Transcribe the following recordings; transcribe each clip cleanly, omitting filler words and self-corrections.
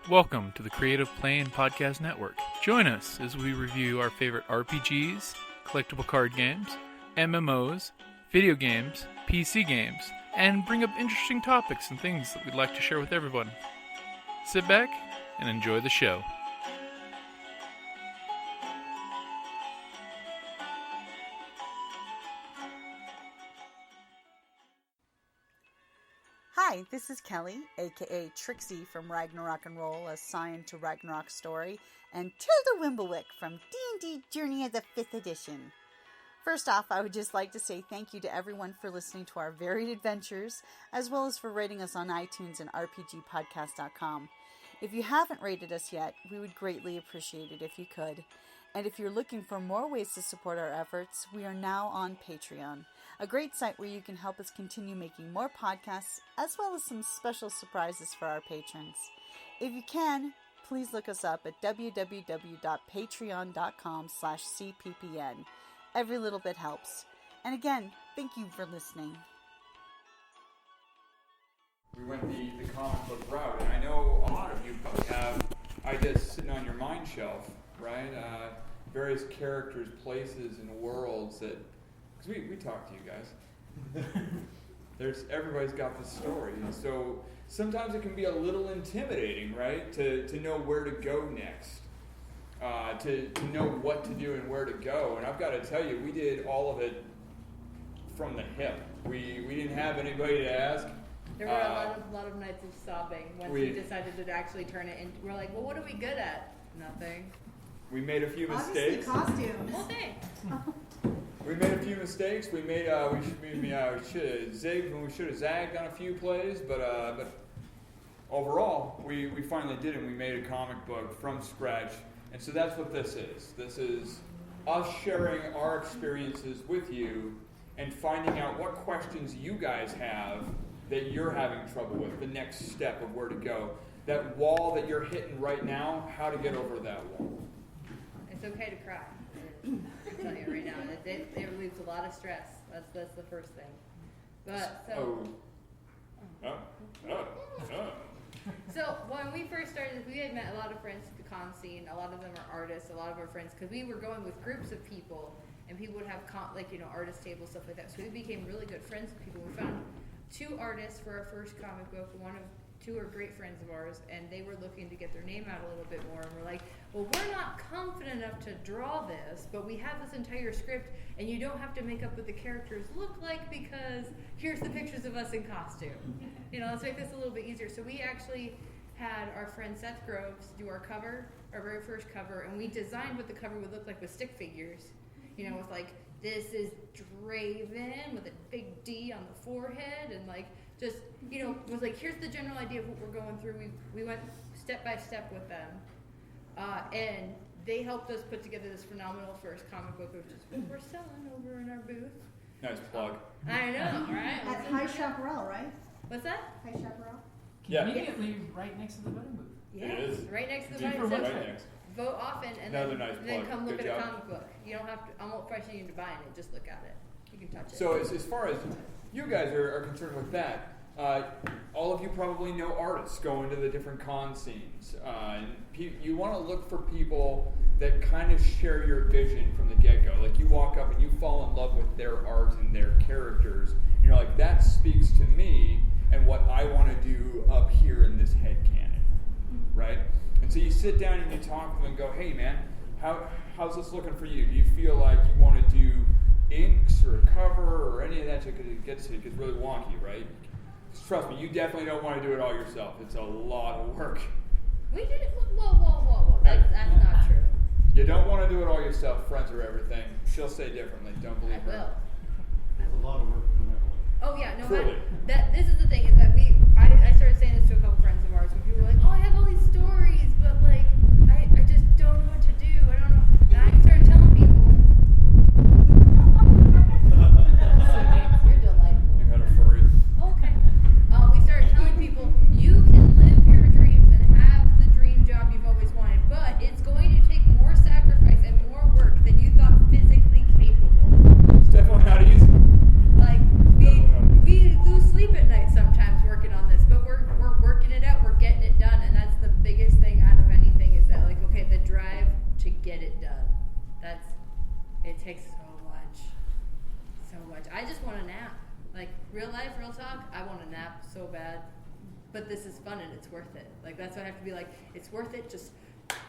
Welcome to the Creative Play and Podcast Network. Join us as we review our favorite RPGs, collectible card games, MMOs, video games, PC games, and bring up interesting topics and things that we'd like to share with everyone. Sit back and enjoy the show. Hi, this is Kelly, aka Trixie from Ragnarok and Roll, a Scion to Ragnarok story, and Tilda Wimblewick from D&D Journey of the 5th Edition. First off, I would just like to say thank you to everyone for listening to our varied adventures, as well as for rating us on iTunes and rpgpodcast.com. If you haven't rated us yet, we would greatly appreciate it if you could. And if you're looking for more ways to support our efforts, we are now on Patreon, a great site where you can help us continue making more podcasts, as well as some special surprises for our patrons. If you can, please look us up at www.patreon.com/cppn. Every little bit helps. And again, thank you for listening. We went the comic book route, and I know a lot of you probably have ideas sitting on your mind shelf, right? Various characters, places, and worlds that, because we talk to you guys. Everybody's got this story, and so sometimes it can be a little intimidating, right? To know where to go next, to know what to do and where to go. And I've got to tell you, we did all of it from the hip. We didn't have anybody to ask. There were a lot of nights of sobbing once we decided to actually turn it into. We're like, well, what are we good at? Nothing. We made a few mistakes. Obviously, costumes. Well, thanks. We made a few mistakes. We should have zigged when we should have zagged on a few plays, but overall, we finally did it. And we made a comic book from scratch, and so that's what this is. This is us sharing our experiences with you and finding out what questions you guys have that you're having trouble with, the next step of where to go. That wall that you're hitting right now, how to get over that wall. It's okay to cry. I'm telling you right now, it relieves a lot of stress. That's the first thing. But so when we first started, we had met a lot of friends at the con scene. A lot of them are artists. A lot of our friends, because we were going with groups of people, and people would have artist tables, stuff like that. So we became really good friends with people. We found 2 artists for our first comic book. Two are great friends of ours, and they were looking to get their name out a little bit more, and we're like, well, we're not confident enough to draw this, but we have this entire script, and you don't have to make up what the characters look like, because here's the pictures of us in costume. Let's make this a little bit easier. So we actually had our friend Seth Groves do our cover, our very first cover, and we designed what the cover would look like with stick figures, with like, this is Draven with a big D on the forehead, and was like, here's the general idea of what we're going through. We went step by step with them, and they helped us put together this phenomenal first comic book, which is what we're selling over in our booth. Nice plug. I know, right? At High Chaparral, right? What's that? High Chaparral. Yeah. Conveniently right next to the voting booth. Yeah, it is. Right next to the Right next. Vote often, and then come look at a comic book. You don't have to. I won't pressure you into buying it. Just look at it. You can touch it. So as far as you guys are concerned with that, all of you probably know artists going to the different con scenes. You want to look for people that kind of share your vision from the get-go. Like, you walk up and you fall in love with their art and their characters. And you're like, that speaks to me and what I want to do up here in this headcanon, right? And so you sit down and you talk to them and go, hey man, how's this looking for you? Do you feel like you want to do inks or a cover or any of that? Because it gets really wonky, right? Trust me, you definitely don't want to do it all yourself. It's a lot of work. We did it. Whoa. That's not true. You don't want to do it all yourself. Friends are everything. She'll say differently. Don't believe her. I will. It's a lot of work no matter what. Oh yeah, no Truly. matter. This is the thing, is that I started saying this to a couple friends of ours when people were like, oh, I have all these stories, but like I just don't know what to do. I don't know. And I started telling people. You're delightful. You had a furry. Okay. We started telling people, you can live your dreams and have the dream job you've always wanted, but it's going to take more sacrifice and more work than you thought physically capable. It's definitely not easy. Like, we lose sleep at night real life, real talk, I want a nap so bad. But this is fun and it's worth it. Like, that's what I have to be like, it's worth it. Just,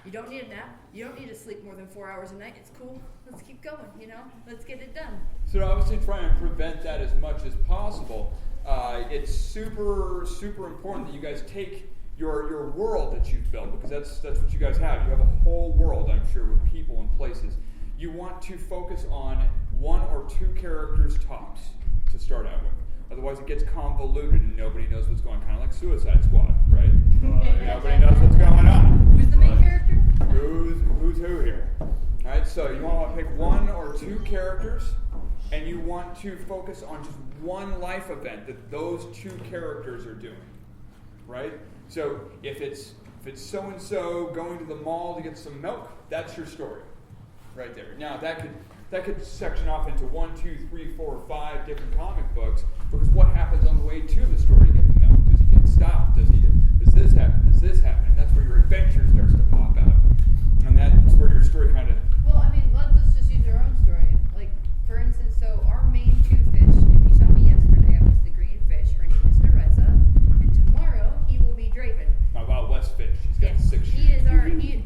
you don't need a nap. You don't need to sleep more than 4 hours a night. It's cool. Let's keep going, you know? Let's get it done. So obviously try and prevent that as much as possible. It's super, super important that you guys take your world that you've built, because that's what you guys have. You have a whole world, I'm sure, with people and places. You want to focus on 1 or 2 characters tops to start out with. Otherwise, it gets convoluted and nobody knows what's going on. Kind of like Suicide Squad, right? Nobody knows what's going on. Who's the main character? Who's who here? All right, so you want to pick 1 or 2 characters, and you want to focus on just one life event that those 2 characters are doing, right? So if it's so-and-so going to the mall to get some milk, that's your story, right there. Now that could section off into 1, 2, 3, 4, 5 different comic books, because what happens on the way to the store to get the milk? Does he get stopped? Does this happen? Does this happen? And that's where your adventure starts to pop out. And that's where your story kind of... Well, I mean, let's just use our own story. Like, for instance, so our main 2 fish, if you saw me yesterday, I was the green fish. Her name is Nereza. And tomorrow, he will be Draven. My Wild West fish. He's got 6 shoes.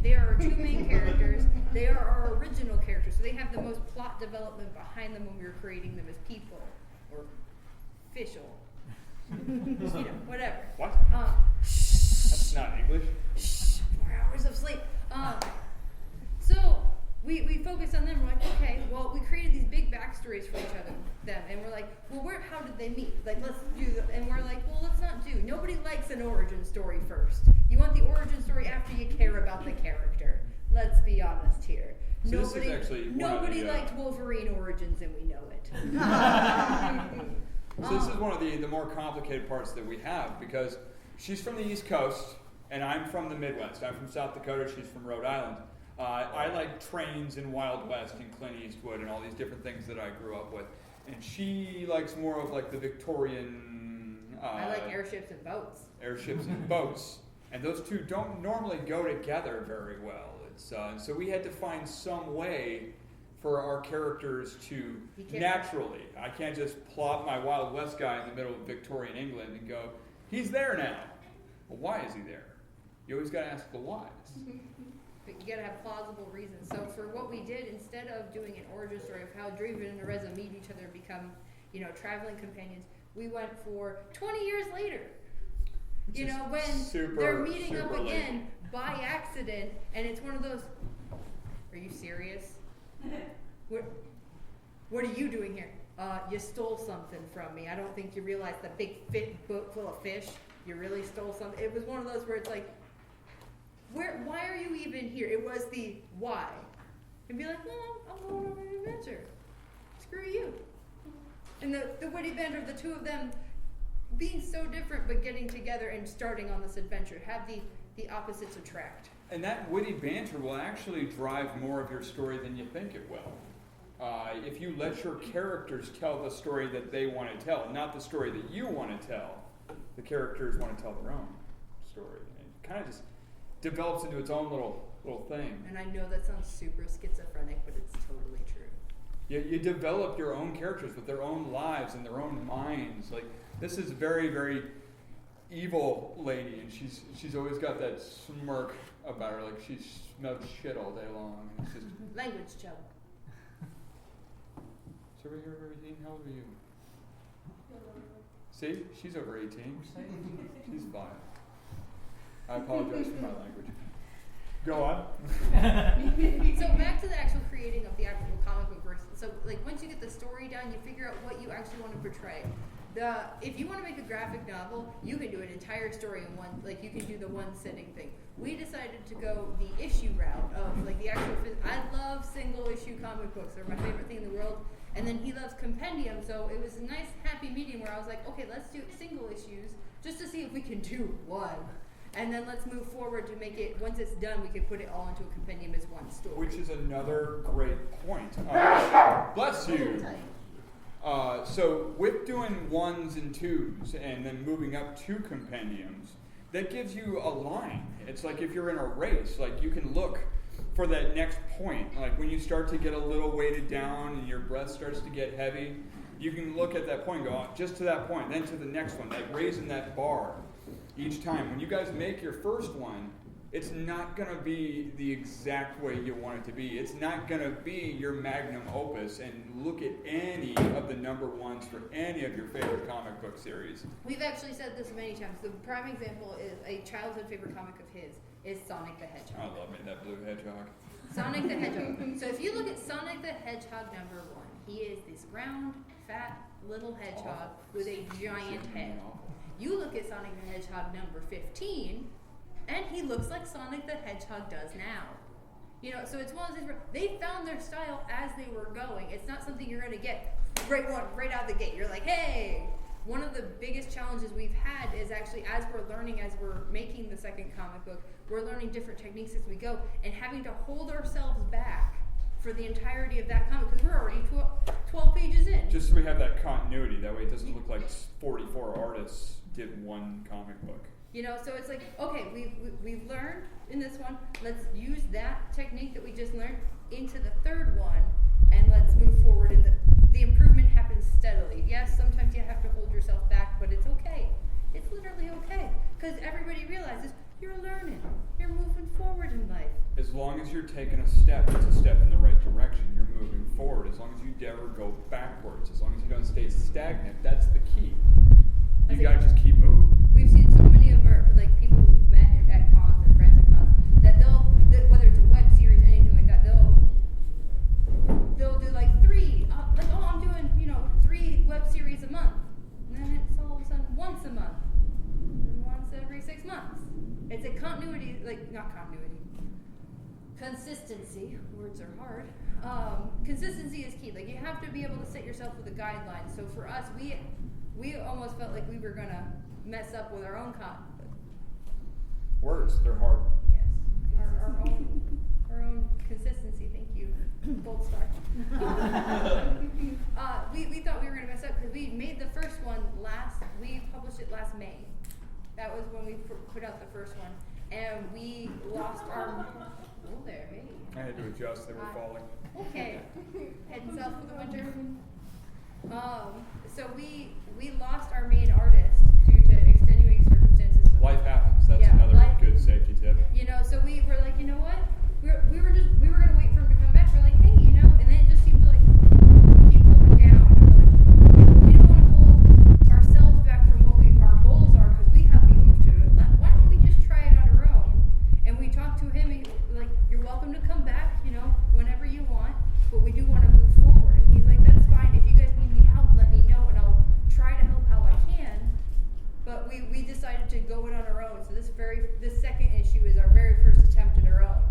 They are our 2 main characters. They are our original characters. So they have the most plot development behind them when we were creating them as people. Or official. Just, whatever. What? Shh. That's not English. Shh. 4 hours of sleep. So we focus on them. We're like, okay, well, we created these big backstories for each other, and we're like, well, how did they meet? Like, let's do. And we're like, well, let's not do. Nobody likes an origin story first. You want the origin story after you care about the character. Let's be honest here. So Nobody liked Wolverine origins, and we know it. So this is one of the more complicated parts that we have, because she's from the East Coast, and I'm from the Midwest. I'm from South Dakota, she's from Rhode Island. I like trains and Wild West and Clint Eastwood and all these different things that I grew up with. And she likes more of like the Victorian... I like airships and boats. Airships and boats. And those 2 don't normally go together very well. And so we had to find some way for our characters to naturally... I can't just plop my Wild West guy in the middle of Victorian England and go, he's there now. Well, why is he there? You always got to ask the whys. But you gotta have plausible reasons. So for what we did, instead of doing an origin story of how Draven and Nereza meet each other and become, traveling companions, we went for 20 years later. When they're meeting up again by accident, and it's one of those, are you serious? What are you doing here? You stole something from me. I don't think you realize the big boat full of fish. You really stole something. It was one of those where it's like, why are you even here? It was the why. And be like, well, I'm going on an adventure. Screw you. And the witty banter of the 2 of them being so different but getting together and starting on this adventure. Have the opposites attract. And that witty banter will actually drive more of your story than you think it will. If you let your characters tell the story that they want to tell, not the story that you want to tell, the characters want to tell their own story. And it kind of just develops into its own little thing. And I know that sounds super schizophrenic, but it's totally true. You develop your own characters with their own lives and their own minds. Like, this is a very, very evil lady, and she's always got that smirk about her, like she smelled shit all day long. And it's just language, Joe. So we're here over 18. How old are you? See, she's over 18. She's 5. I apologize for my language. Go on. So back to the actual creating of the actual comic book version. So like once you get the story down, you figure out what you actually want to portray. If you want to make a graphic novel, you can do an entire story in one. Like you can do the one sitting thing. We decided to go the issue route of like the actual. I love single issue comic books. They're my favorite thing in the world. And then he loves compendium, so it was a nice happy medium where I was like, okay, let's do single issues just to see if we can do one. And then let's move forward to make it, once it's done, we can put it all into a compendium as one story. Which is another great point. Bless you. So with doing 1s and 2s and then moving up to compendiums, that gives you a line. It's like if you're in a race, like you can look for that next point. Like when you start to get a little weighted down and your breath starts to get heavy, you can look at that point and go, oh, just to that point, then to the next one, like raising that bar each time. When you guys make your first one, it's not going to be the exact way you want it to be. It's not going to be your magnum opus, and look at any of the number ones for any of your favorite comic book series. We've actually said this many times. The prime example is a childhood favorite comic of his is Sonic the Hedgehog. I love me that blue hedgehog. Sonic the Hedgehog. So if you look at Sonic the Hedgehog number 1, he is this round, fat, little hedgehog with a giant head. You look at Sonic the Hedgehog number 15, and he looks like Sonic the Hedgehog does now. You know, so it's one of those things where they found their style as they were going. It's not something you're going to get right out of the gate. You're like, hey! One of the biggest challenges we've had is actually as we're making the second comic book, we're learning different techniques as we go and having to hold ourselves back for the entirety of that comic because we're already 12 pages in. Just so we have that continuity, that way it doesn't look like 44 artists did one comic book. You know, so it's like, okay, we've learned in this one, let's use that technique that we just learned into the third one, and let's move forward. And the improvement happens steadily. Yes, sometimes you have to hold yourself back, but it's okay. It's literally okay, because everybody realizes you're learning. You're moving forward in life. As long as you're taking a step, it's a step in the right direction. You're moving forward. As long as you never go backwards, as long as you don't stay stagnant, that's the key. You gotta just keep moving. We've seen so many of our people we've met at cons and friends at cons that whether it's a web series, anything like that, they'll do like 3. I'm doing 3 web series a month, and then it's all of a sudden once a month, and once every 6 months. It's a continuity, not continuity, consistency. Words are hard. Consistency is key. Like you have to be able to set yourself with a guideline. So for us, we almost felt like we were gonna mess up with our own Words, they're hard. Yes, our own consistency. Thank you, gold star. We thought we were gonna mess up because we made the first one we published it last May. That was when we put out the first one, and we lost our. Oh, there, hey. I had to adjust; they were falling. Okay, heading south for the winter. So we lost our main artist due to extenuating circumstances. Life happens. That's another good safety tip. So we were like, you know what? We were gonna wait for him to come back. We're like, hey, and then it just seemed to keep going down. And we're like, we don't want to hold ourselves back from what our goals are because we have the oomph to it. Why don't we just try it on our own? And we talked to him. And you're welcome to come back, whenever you want. But we do want to move forward. And he's like, that's fine. If you guys need me help, let me know, and I'll try to help how I can. But we decided to go it on our own. So this second issue is our very first attempt at our own.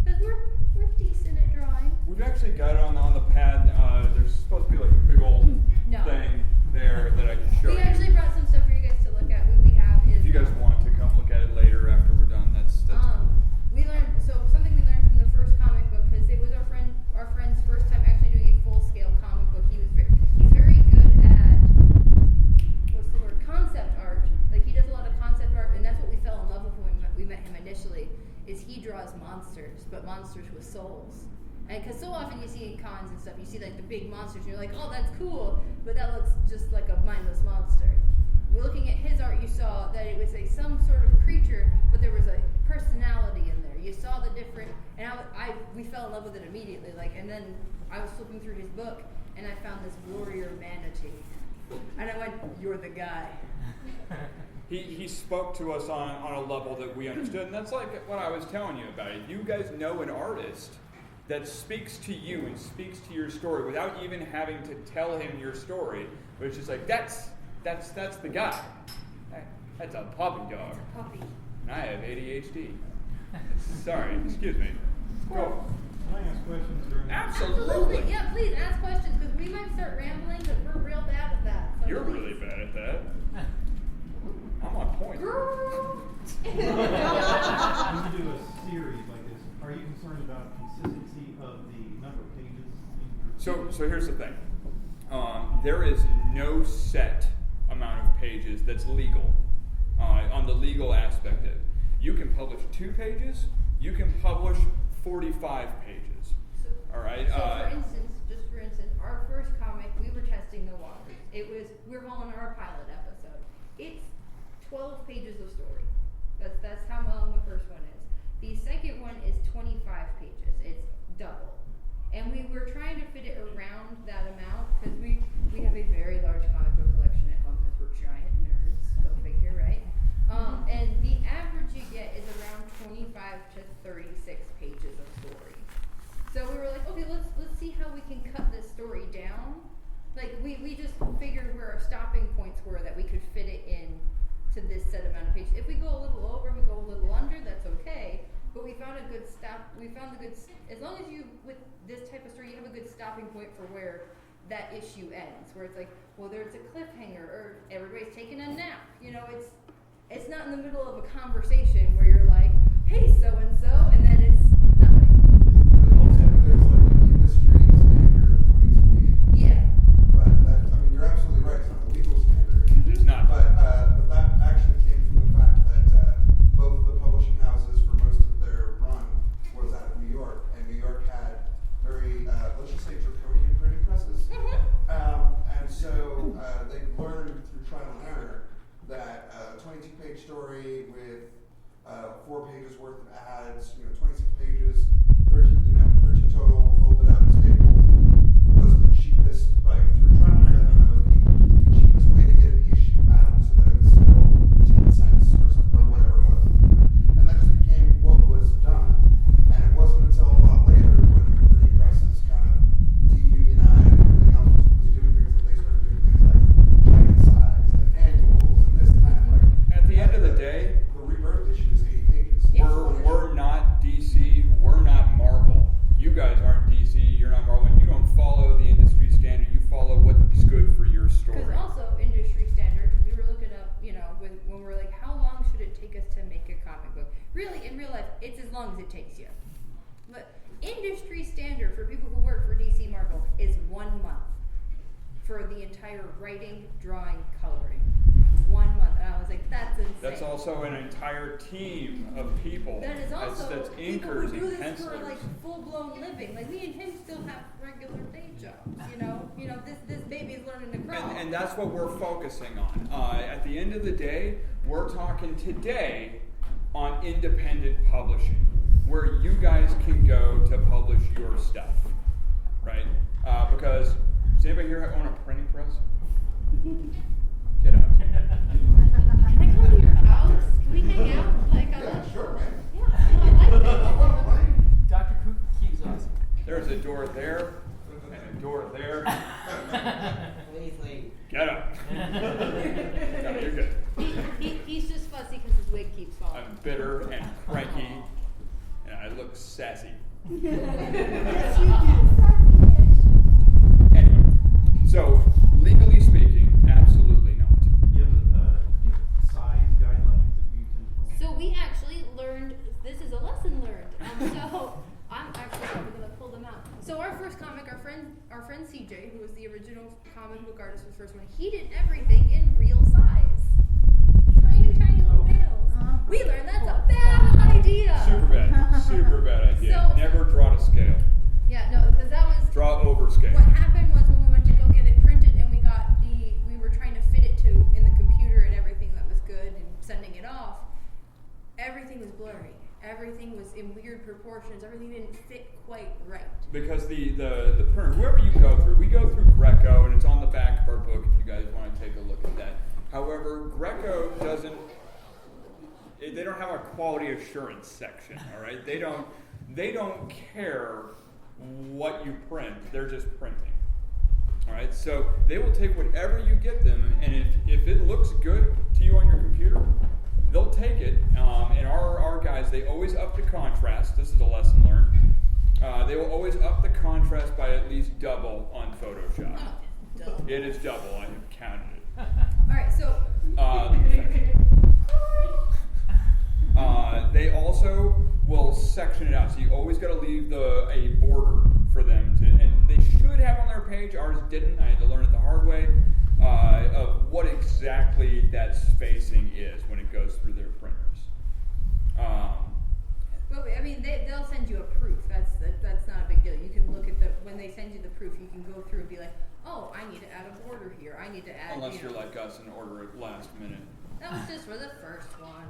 Because we're decent at drawing. We've actually got it on the pad. There's supposed to be like a big old thing there that I can show you. We actually brought some stuff for you guys to look at. What we have is. If you guys want to come look at it later after we're done, that's something we learned from the first comic book because it was our friend's first time actually doing a full-scale comic book. He's very good at concept art. Like he does a lot of concept art, and that's what we fell in love with when we met him initially. Is he draws monsters, but monsters with souls. And because so often you see in cons and stuff, you see like the big monsters, and you're like, oh, that's cool, but that looks just like a mindless monster. Looking at his art, you saw that it was some sort of creature, but there was a personality in there. You saw the different, and we fell in love with it immediately. And then I was flipping through his book, and I found this warrior manatee, and I went, "You're the guy." He spoke to us on a level that we understood, and that's like what I was telling you about it. You guys know an artist that speaks to you and speaks to your story without even having to tell him your story, but it's just like that's the guy. That's a puppy dog. It's a puppy. And I have ADHD. Sorry, excuse me. Go. Can I ask questions during Absolutely. Yeah, please ask questions because we might start rambling because we're real bad at that. So You're really bad at that. I'm on point. Girl. When you do a series like this, are you concerned about consistency of the number of pages? So here's the thing. There is no set amount of pages that's legal on the legal aspect of it. You can publish 2 pages. You can publish 45 pages. All right. So for instance, our first comic, we were testing the water. we're calling our pilot episode. It's 12 pages of story. That's how long the first one is. The second one is 25 pages. It's double. And we were trying to fit it around that amount because we have a very large comic book collection at home because we're giant nerds. Go figure, right? And the average you get is around 25 to 36 pages of story. So we were like, okay, let's see how we can cut this story down. Like we just figured where our stopping points were that we could fit it in to this set amount of pages. If we go a little over, we go a little under, that's okay. But we found a good stop. We found a good, as long as you, with this type of story, you have a good stopping point for where that issue ends. Where it's like, well, there's a cliffhanger, or everybody's taking a nap. You know, it's not in the middle of a conversation where you're like, hey, so and so, and then it's nothing. There's like an industry standard of 22 pages. Yeah. But that, I mean, you're absolutely right. It's not the legal standard. It's not. But that actually came from the fact that both the publishing houses for most of their run was out of New York, and New York had very, let's just say, draconian printing presses. And so they learned through trial and error that a 22-page story with 4 pages worth of ads, 26 pages, 13 total, folded out, stapled, was the cheapest, like through trial and error, that was the cheapest way to get an issue out so that it was still 10 cents or something, or whatever it was. And that just became what was done. And it wasn't until a lot later when the printing presses kind of de-unionized and everything else was doing things that they started doing things like giant size and annuals and this and that. Like, At the end of the day, the rebirth issue is 80 pages. we're not DC, we're not Marvel. You guys aren't DC, you're not Marvel, and you don't follow the industry standard, you follow what's good for your story. Because also industry standard, because we were looking up, when we're like, how long should it take us to make a comic book? Really, in real life, it's as long as it takes you. But industry standard for people who work for DC Marvel is 1 month for the entire writing, drawing, coloring. 1 month. And I was like, that's insane. That's also an entire team of people. That is also that's people inkers who do and this for pencilers. like full-blown living. Like me and him still have regular day jobs. This baby's learning to crawl. And that's what we're focusing on. At the end of the day, we're talking today on independent publishing, where you guys can go to publish your stuff, right? Because does anybody here own a printing press? Get out. Can I come to your house? Can we hang out? Yeah, sure, man. Yeah, I like it. Dr. Cook keeps awesome. There's a door there and a door there. Please leave. Get up. No, you're good. He's just fussy because his wig keeps falling. I'm bitter and cranky, and I look sassy. Yes, you do. Anyway, so legally speaking, absolutely not. Do you have a size guidelines that you can follow? So we actually learned, this is a lesson learned. So I'm actually probably going to pull them out. So our first comic, our friend CJ, who was the original comic book artist for the first one, he did everything in real size. Tiny little panels. We learned that's a bad idea. Super bad idea. So- Never draw to scale. Yeah, no, because that was... Draw over scale. What happened was when we went to go get it printed and we were trying to fit it in the computer and everything that was good and sending it off, everything was blurry. Everything was in weird proportions. Everything didn't fit quite right. Because the printer, whoever you go through, we go through Greco, and it's on the back of our book if you guys want to take a look at that. However, Greco they don't have a quality assurance section, all right? They don't care what you print. They're just printing. All right? So they will take whatever you get them, and if it looks good to you on your computer, they'll take it. And our guys, they always up the contrast. This is a lesson learned. They will always up the contrast by at least double on Photoshop. It is double. I have counted it. All right, so they also will section it out, so you always got to leave a border for them to, and they should have on their page. Ours didn't. I had to learn it the hard way of what exactly that spacing is when it goes through their printers. but I mean, they'll send you a proof. That's not a big deal. You can look at when they send you the proof, you can go through and be like, oh, oh, I need to add a border here. I need to add. Unless you're like us and order it last minute. That was just for the first one.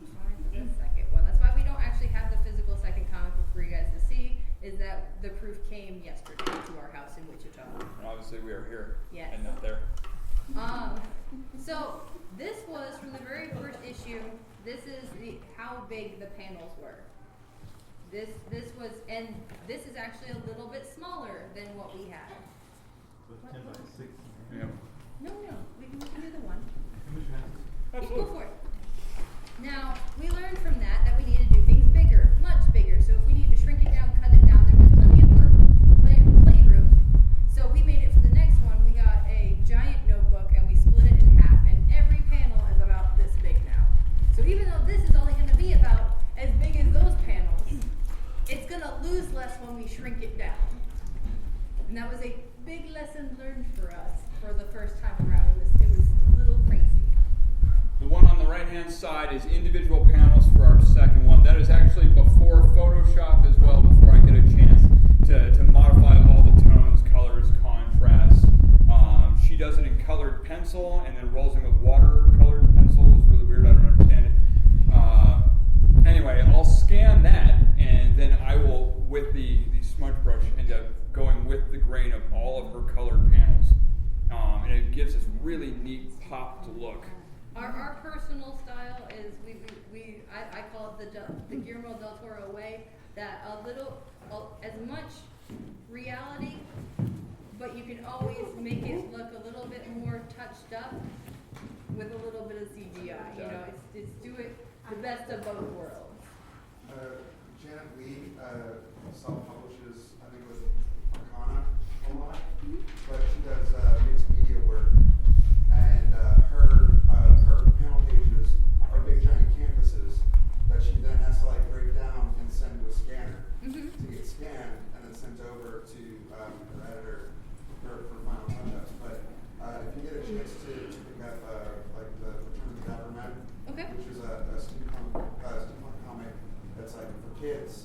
That's fine for the second one. That's why we don't actually have the physical second comic book for you guys to see. Is that the proof came yesterday to our house in Wichita. And obviously we are here. Yes. And not there. So this was from the very first issue. This is how big the panels were. This was, and this is actually a little bit smaller than what we had. With 10 by 6. Yeah. No, we can do the one. How much passes? Go for it. Now, we learned from that we need to do things bigger, much bigger. So if we need to shrink it down, cut it down, there was plenty of playroom. So we made it for the next one. We got a giant notebook and we split it in half, and every panel is about this big now. So even though this is only going to be about as big as those panels, it's going to lose less when we shrink it down. And that was a big lesson learned for us for the first time around. It was a little crazy. The one on the right-hand side is individual panels for our second one. That is actually before Photoshop as well, before I get a chance to modify all the tones, colors, contrast. She does it in colored pencil and then rolls in with watercolored pencil. It's really weird. I don't understand it. Anyway, I'll scan that, and then I will, with the smudge brush, end up going with the grain of all of her colored panels. And it gives this really neat pop to look. Our personal style is I call it the Guillermo del Toro way, that as much reality, but you can always make it look a little bit more touched up with a little bit of CGI. You know, it's do it the best of both worlds. Janet Lee self-publishes, I think, with Arcana a lot, but she does mixed media work, and her panel pages are big giant canvases that she then has to break down and send to a scanner to get scanned and then sent over to her editor for final touch-ups. But if you get a chance to pick up the Return of the Dapper Man, which is a steampunk comic that's for kids,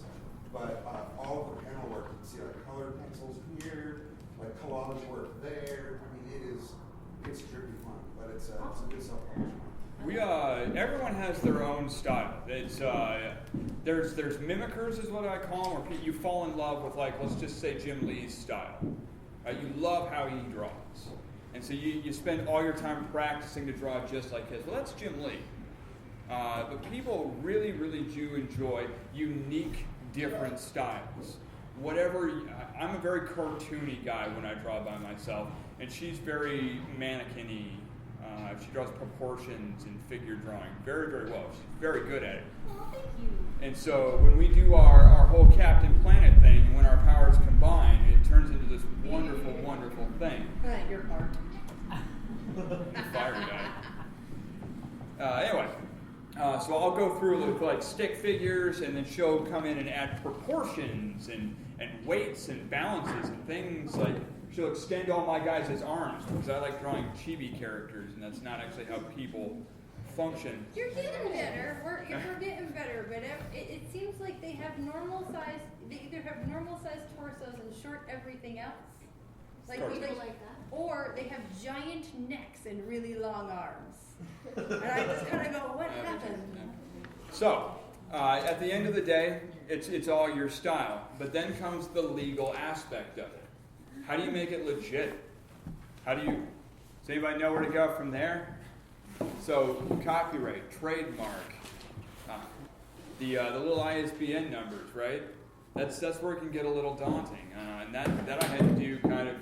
but all of the panel work, you can see colored pencils here, collage work there. I mean, it's trippy fun, but it's a good self-publishing one. Everyone has their own style. It's there's mimickers is what I call them, where you fall in love with let's just say Jim Lee's style. You love how he draws, and so you spend all your time practicing to draw just like his. Well, that's Jim Lee. But people really, really do enjoy unique, different styles. I'm a very cartoony guy when I draw by myself, and she's very mannequin-y. She draws proportions and figure drawing very, very well. She's very good at it. Oh, thank you. And so when we do our whole Captain Planet thing, when our powers combine, it turns into this wonderful, wonderful thing. Your part. Fire guy. Anyway. So I'll go through with stick figures, and then she'll come in and add proportions and weights and balances and things. She'll extend all my guys' arms because I like drawing chibi characters, and that's not actually how people function. You're getting better. We're getting better, but it seems like they have normal size. They either have normal sized torsos and short everything else, or they have giant necks and really long arms. And I just kind of go, what happened? So, at the end of the day, it's all your style. But then comes the legal aspect of it. How do you make it legit? Does anybody know where to go from there? So, copyright, trademark, the little ISBN numbers, right? That's where it can get a little daunting. And that I had to do kind of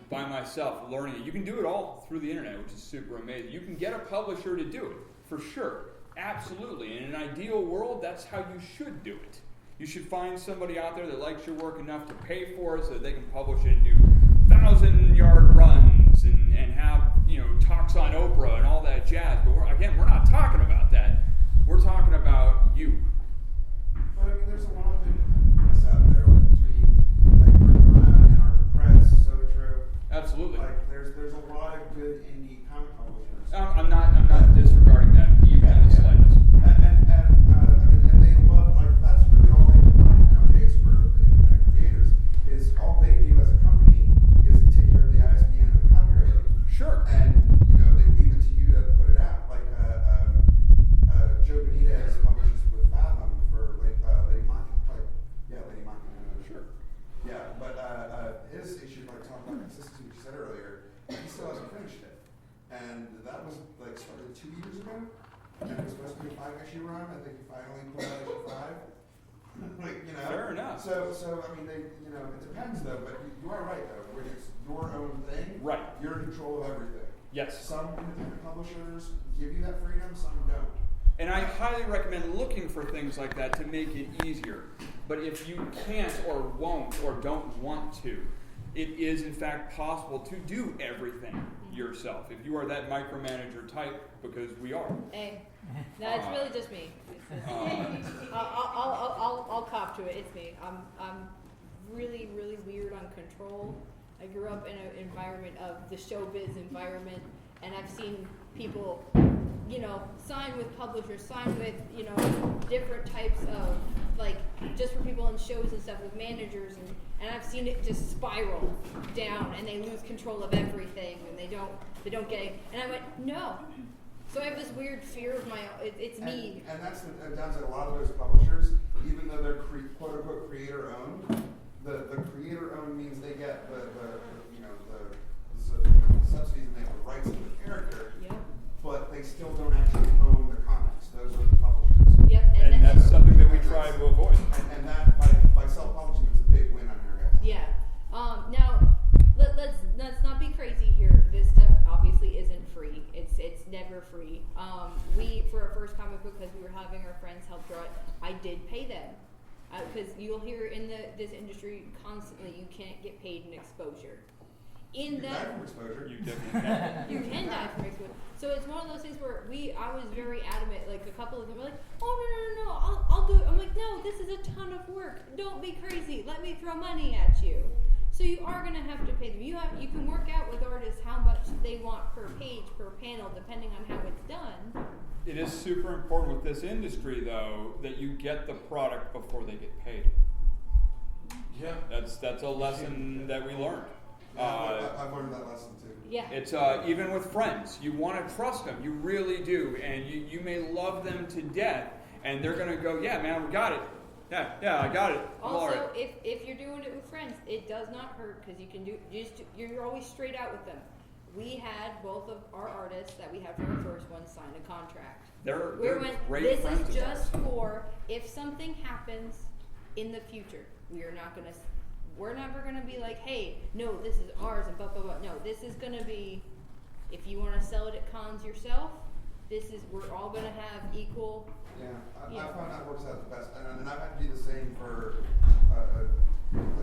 by myself, learning it. You can do it all through the internet, which is super amazing. You can get a publisher to do it, for sure. Absolutely. In an ideal world, that's how you should do it. You should find somebody out there that likes your work enough to pay for it so that they can publish it and do 1,000-yard runs and have, talks on Oprah and all that jazz. But we're not talking about that. We're talking about you. But I mean, there's a lot of good out there between Arcana and our press, so true. Absolutely. There's a lot of good indie comic publishers. I'm not disregarding them even in the slightest. And they love that's really all they provide nowadays for the independent creators is all they do as a company that was like started 2 years ago, and it was supposed to be a 5-issue run. I think you finally pulled out issue 5. Like, you know. Fair enough. So I mean, they, you know, it depends though. But you are right though. When it's your own thing, Right. You're in control of everything. Yes. Some independent publishers give you that freedom, some don't. And I highly recommend looking for things like that to make it easier. But if you can't or won't or don't want to, it is in fact possible to do everything yourself. If you are that micromanager type, because we are. Hey, no, it's really just me. It's just, I'll cop to it. It's me. I'm really, really weird on control. I grew up in an environment of the showbiz environment, and I've seen people, you know, sign with publishers, sign with, you know, different types of, like, just for people in shows and stuff with managers, and I've seen it just spiral down, and they lose control of everything, and they don't get it. And I went, no. So I have this weird fear of my own. It's me. And that's the downside. A lot of those publishers, even though they're quote unquote creator owned, the creator owned means they get the subsidies and they have the rights to the character. Yep. But they still don't actually own the comics. Those are the publishers. Yep. And that's something that we try to avoid. And that by self-publishing, it's a big win on your guys. Yeah. Now let's not be crazy here. This stuff obviously isn't free. It's never free. We, for our first comic book, because we were having our friends help draw it, I did pay them. Because you'll hear in this industry constantly, you can't get paid in exposure. You die from exposure. You definitely can. You can die from exposure. So it's one of those things where I was very adamant. Like a couple of them were like, "Oh no, I'll do it." I'm like, "No, this is a ton of work. Don't be crazy. Let me throw money at you." So you are gonna have to pay them. You can work out with artists how much they want per page, per panel, depending on how it's done. It is super important with this industry, though, that you get the product before they get paid. Yeah. That's a lesson that we learned. I've learned that lesson too. Yeah. It's even with friends. You want to trust them. You really do. And you may love them to death. And they're going to go, yeah, man, we got it. Yeah, I got it. I'm all Also, right. if you're doing it with friends, it does not hurt because you're always straight out with them. We had both of our artists that we had for our first one sign a contract. They're great this friends is of just ours. for if something happens in the future. We're never gonna be like, hey, no, this is ours and blah blah blah. No, this is gonna be, if you want to sell it at cons yourself, we're all gonna have equal. Yeah, Yeah. I found that works out the best, and I've had to do the same for a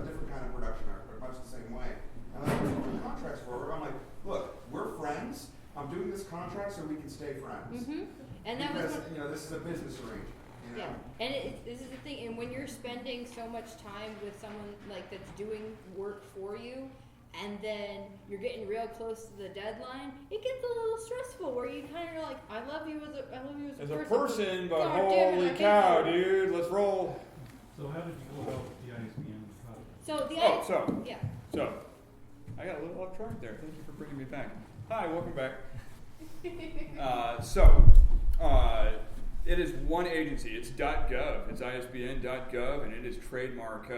different kind of production art, but much the same way. And I'm doing contracts for her. I'm like, look, we're friends. I'm doing this contract so we can stay friends. Mm-hmm. And that because was this is a business arrangement. You know? Yeah, and this is the thing, and when you're spending so much time with someone like that's doing work for you, and then you're getting real close to the deadline, it gets a little stressful. Where you kind of are like, I love you as a person, but God damn it, holy I can't cow, do it." dude, let's roll. So how did you go about the ISBN? So the Oh, yeah. So, I got a little off track there. Thank you for bringing me back. Hi, welcome back. It is one agency. It's .gov. It's ISBN.gov, and it is trademark.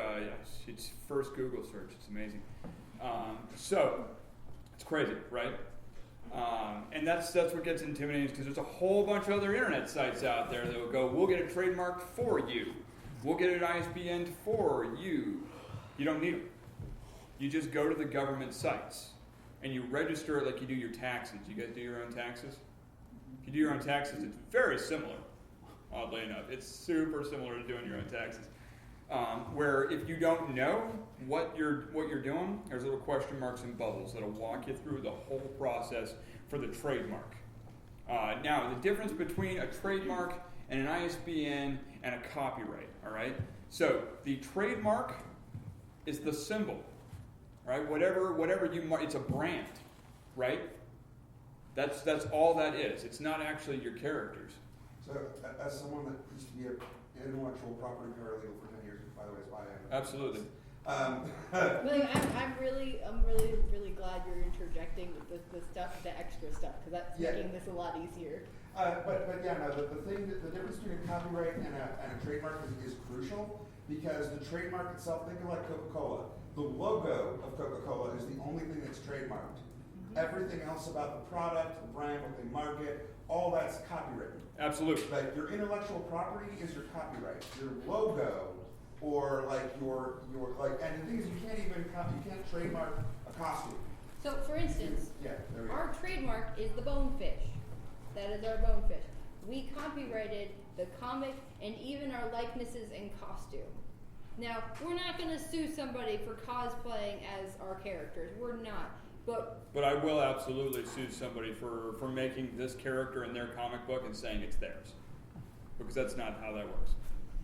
It's first Google search. It's amazing. So, it's crazy, right? And that's what gets intimidating, because there's a whole bunch of other internet sites out there that will go, we'll get it trademarked for you. We'll get it ISBN'd for you. You don't need them. You just go to the government sites, and you register it like you do your taxes. You guys do your own taxes? If you do your own taxes, it's very similar, oddly enough. It's super similar to doing your own taxes. Where if you don't know what you're doing, there's little question marks and bubbles that'll walk you through the whole process for the trademark. Now, the difference between a trademark and an ISBN and a copyright, all right? So the trademark is the symbol, right? Whatever you mark, it's a brand, right? That's all that is. It's not actually your characters. So, as someone that used to be an intellectual property paralegal for 10 years, by the way, is why I am. Absolutely. I'm really glad you're interjecting the stuff, the extra stuff, because that's making this a lot easier. But yeah, no, the difference between a copyright and a trademark is crucial, because the trademark itself, think of like Coca-Cola. The logo of Coca-Cola is the only thing that's trademarked. everything else about the product, the brand, what they market, all that's copywritten. Absolutely. Like your intellectual property is your copyright. Your logo, or like your like, and the thing is, you can't trademark a costume. So, for instance, Yeah, there we go. our trademark is the bonefish. That is our bonefish. We copyrighted the comic and even our likenesses and costume. Now, we're not going to sue somebody for cosplaying as our characters. We're not. But I will absolutely sue somebody for making this character in their comic book and saying it's theirs. Because that's not how that works.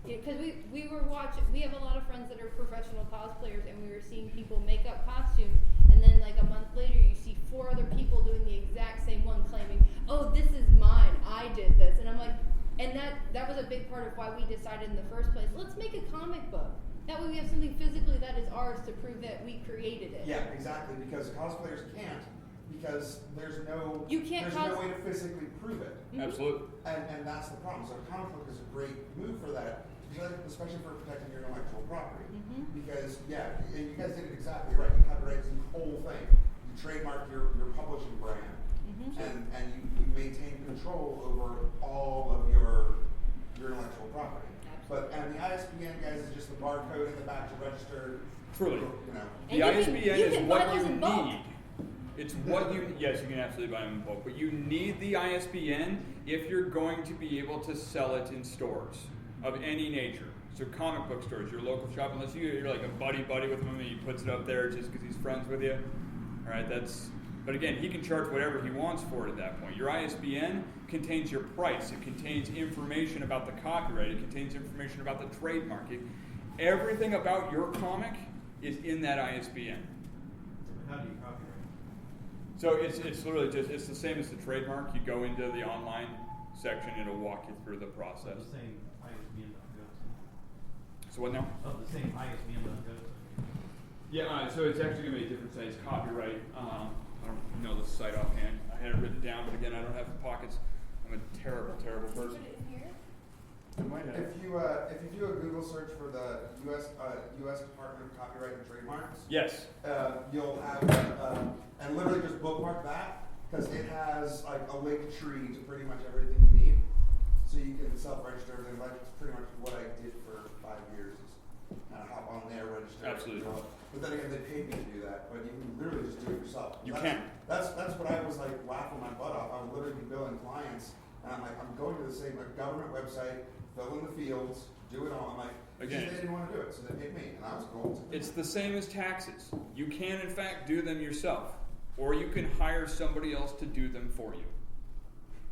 because we were watching, we have a lot of friends that are professional cosplayers, and we were seeing people make up costumes, and then like a month later you see 4 other people doing the exact same one claiming, oh, this is mine, I did this. And I'm like, and that was a big part of why we decided in the first place, let's make a comic book. That way we have something physically that is ours to prove that we created it. Yeah, exactly, because cosplayers can't, because there's no You can't no way to physically prove it. Mhm. Absolutely. And that's the problem. So comic book is a great move for that, especially for protecting your intellectual property. Mhm. Because and you guys did it exactly right. You copyright the whole thing. You trademark your publishing brand, Mhm. and you maintain control over all of your intellectual property. And the ISBN, guys, is just the barcode in the back to register. Truly. You know. The ISBN you is can buy what those you in bulk. need. It's what you, yes, you can absolutely buy them in bulk, but you need the ISBN if you're going to be able to sell it in stores of any nature. So comic book stores, your local shop, unless you're like a buddy with him and he puts it up there just because he's friends with you. All right, but again, he can charge whatever he wants for it at that point. Your ISBN contains your price. It contains information about the copyright. It contains information about the trademark. Everything about your comic is in that ISBN. How do you copyright? So it's literally just, it's the same as the trademark. You go into the online section, it'll walk you through the process. The same ISBN.gov. So what now? Oh, the same ISBN.gov. Yeah, so it's actually going to be a different size copyright. I don't know the site offhand. I had it written down, but again, I don't have the pockets. I'm a terrible person. I might have. If you do a Google search for the U.S. Department of Copyright and Trademarks, Yes. you'll have and literally just bookmark that, because it has like a link tree to pretty much everything you need, so you can self-register everything. Like it's pretty much what I did for 5 years, is kind of hop on there, register. Absolutely. But then again, they paid me to do that. But you can literally just do it yourself. That's what I was like laughing my butt off. I would literally be billing clients, and I'm like, I'm going to the same government website, fill in the fields, do it all. I'm like, Again, they didn't want to do it, so they paid me, and I was cool. It's the same as taxes. You can, in fact, do them yourself, or you can hire somebody else to do them for you.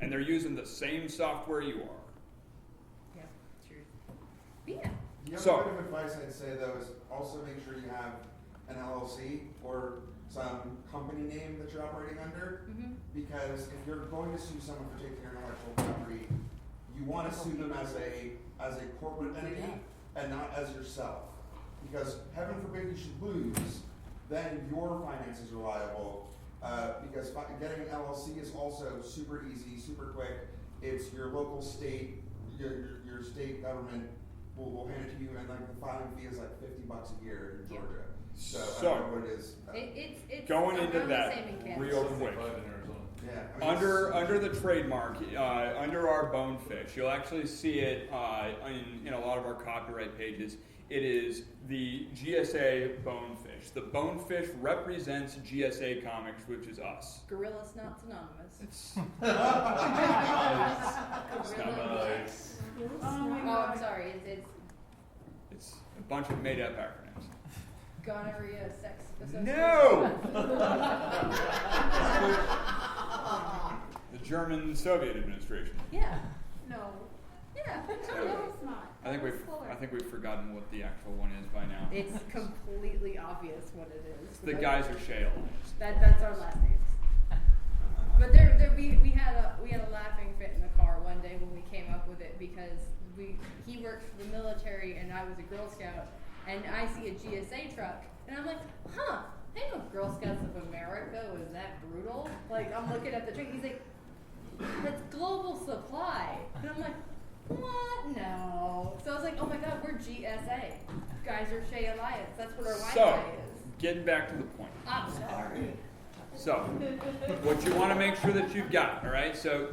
And they're using the same software you are. Yeah, true. Yeah. The other So- bit of advice I'd say though is also make sure you have an LLC or some company name that you're operating under, Mhm. because if you're going to sue someone for taking your intellectual property, you want to sue them as a corporate entity and not as yourself. Because heaven forbid you should lose, then your finances are liable. Because getting an LLC is also super easy, super quick. It's your local state, your state government will hand it to you, and like the filing fee is like $50 a year in Georgia. So I don't know what it is. It's Going into around the that same in Kansas. real quick. Yeah, I mean, Under the trademark, under our bonefish, you'll actually see it in a lot of our copyright pages. It is the GSA bonefish. The bonefish represents GSA Comics, which is us. Gorillas not synonymous. It's Gorilla. Oh, I'm sorry. it's a bunch of made-up acronyms. Gonorrhea sex association. No! The German Soviet administration. Yeah. No. Yeah. No, it's not. I think we've forgotten what the actual one is by now. It's completely obvious what it is. The guys are shale. That's our last names. But we had a laughing fit in the car one day when we came up with it, because he worked for the military and I was a Girl Scout, and I see a GSA truck and I'm like, huh, I know Girl Scouts of America was that brutal. Like, I'm looking at the truck, he's like, that's global supply, and I'm like, what? No. So I was like, oh my god, we're GSA, Guys are Shea Alliance. That's what our Wi-Fi is. Getting back to the point. I'm sorry. So, what you want to make sure that you've got, all right? So,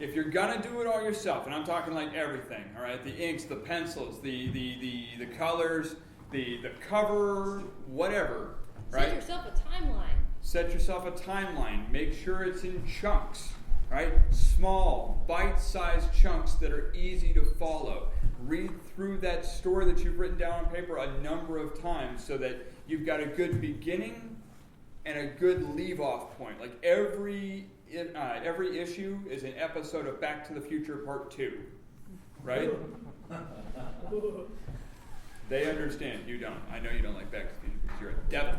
if you're gonna do it all yourself, and I'm talking like everything, all right? The inks, the pencils, the colors, the cover, whatever, right? Set yourself a timeline. Set yourself a timeline. Make sure it's in chunks, right? Small, bite-sized chunks that are easy to follow. Read through that story that you've written down on paper a number of times so that you've got a good beginning and a good leave-off point. Like every issue is an episode of Back to the Future Part 2, right? They understand. You don't. I know you don't like Back to the Future because you're a devil.